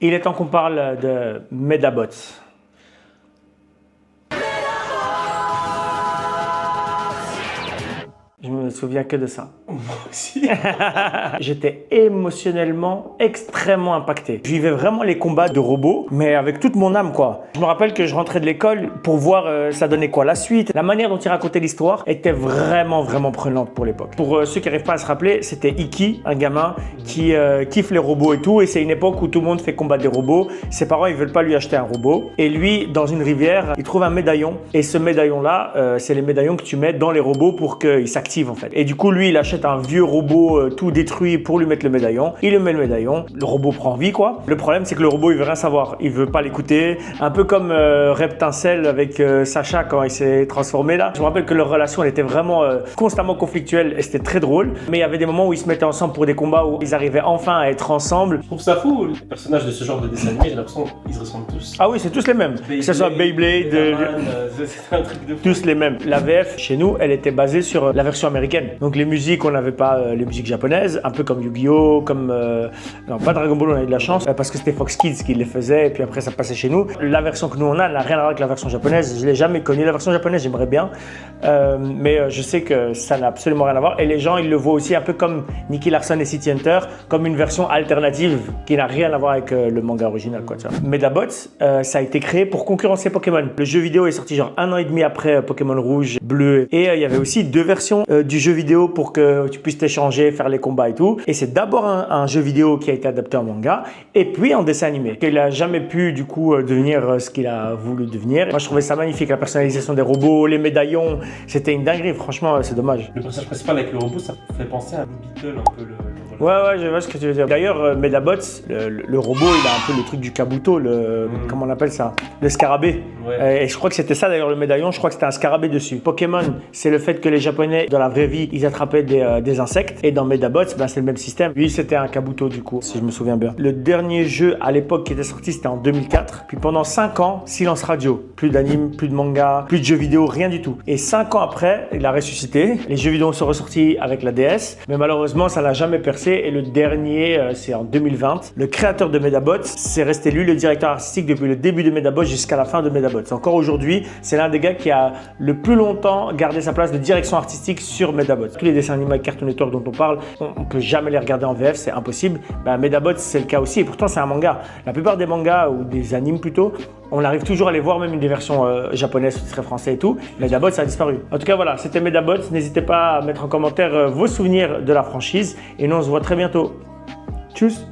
Il est temps qu'on parle de Medabots. Je me souviens que de ça. Moi aussi. J'étais émotionnellement extrêmement impacté. Je vivais vraiment les combats de robots, mais avec toute mon âme, quoi. Je me rappelle que je rentrais de l'école pour voir ça donnait quoi la suite. La manière dont il racontait l'histoire était vraiment prenante pour l'époque. Pour ceux qui n'arrivent pas à se rappeler, c'était Iki, un gamin qui kiffe les robots et tout. Et c'est une époque où tout le monde fait combattre des robots. Ses parents, ils veulent pas lui acheter un robot. Et lui, dans une rivière, il trouve un médaillon. Et ce médaillon-là, c'est les médaillons que tu mets dans les robots pour qu'ils s'activent. En fait. Et du coup, lui, il achète un vieux robot tout détruit pour lui mettre le médaillon. Il lui met le médaillon. Le robot prend vie, quoi. Le problème, c'est que le robot, il veut rien savoir. Il veut pas l'écouter. Un peu comme Reptincelle avec Sacha quand il s'est transformé là. Je me rappelle que leur relation, elle était vraiment constamment conflictuelle et c'était très drôle. Mais il y avait des moments où ils se mettaient ensemble pour des combats où ils arrivaient enfin à être ensemble. Je trouve ça fou. Les personnages de ce genre de dessin animé, j'ai l'impression qu'ils se ressemblent tous. Ah oui, c'est tous les mêmes. Que ce soit Beyblade, c'est un truc de fou. tous les mêmes. La VF, chez nous, elle était basée sur la version américaine. Donc les musiques, on n'avait pas les musiques japonaises, un peu comme Yu-Gi-Oh, comme non, pas Dragon Ball, on a eu de la chance parce que c'était Fox Kids qui les faisait et puis après ça passait chez nous. La version que nous on a n'a rien à voir avec la version japonaise. Je l'ai jamais connue la version japonaise, j'aimerais bien, mais je sais que ça n'a absolument rien à voir. Et les gens ils le voient aussi un peu comme Nicky Larson et City Hunter, comme une version alternative qui n'a rien à voir avec le manga original, quoi. Medabots, ça a été créé pour concurrencer Pokémon. Le jeu vidéo est sorti genre 1 an et demi après Pokémon rouge, bleu, et il y avait aussi 2 versions du jeu vidéo pour que tu puisses t'échanger, faire les combats et tout. Et c'est d'abord un jeu vidéo qui a été adapté en manga et puis en dessin animé. Il n'a jamais pu du coup devenir ce qu'il a voulu devenir. Moi je trouvais ça magnifique, la personnalisation des robots, les médaillons, c'était une dinguerie, franchement c'est dommage. Le personnage principal avec le robot, ça fait penser à Blue Beetle un peu Ouais, je vois ce que tu veux dire. D'ailleurs, Medabots, le robot, il a un peu le truc du kabuto, comment on appelle ça? Le scarabée. Ouais. Et je crois que c'était ça d'ailleurs le médaillon, je crois que c'était un scarabée dessus. Pokémon, c'est le fait que les Japonais, dans la vraie vie, ils attrapaient des insectes. Et dans Medabots, c'est le même système. Lui, c'était un kabuto du coup, si je me souviens bien. Le dernier jeu à l'époque qui était sorti, c'était en 2004. Puis pendant 5 ans, silence radio. Plus d'anime, plus de manga, plus de jeux vidéo, rien du tout. Et 5 ans après, il a ressuscité. Les jeux vidéo sont ressortis avec la DS. Mais malheureusement, ça n'a jamais percé. Et le dernier, c'est en 2020. Le créateur de Medabots, c'est resté lui le directeur artistique depuis le début de Medabots jusqu'à la fin de Medabots. Encore aujourd'hui, c'est l'un des gars qui a le plus longtemps gardé sa place de direction artistique sur Medabots. Tous les dessins animés Cartoon Network dont on parle, on peut jamais les regarder en VF, c'est impossible. Medabots, c'est le cas aussi. Et pourtant, c'est un manga. La plupart des mangas ou des animes plutôt, on arrive toujours à les voir, même des versions japonaises, ce serait français et tout. Medabots, ça a disparu. En tout cas, voilà, c'était Medabots. N'hésitez pas à mettre en commentaire vos souvenirs de la franchise. Et nous, on se voit très bientôt. Tchuss!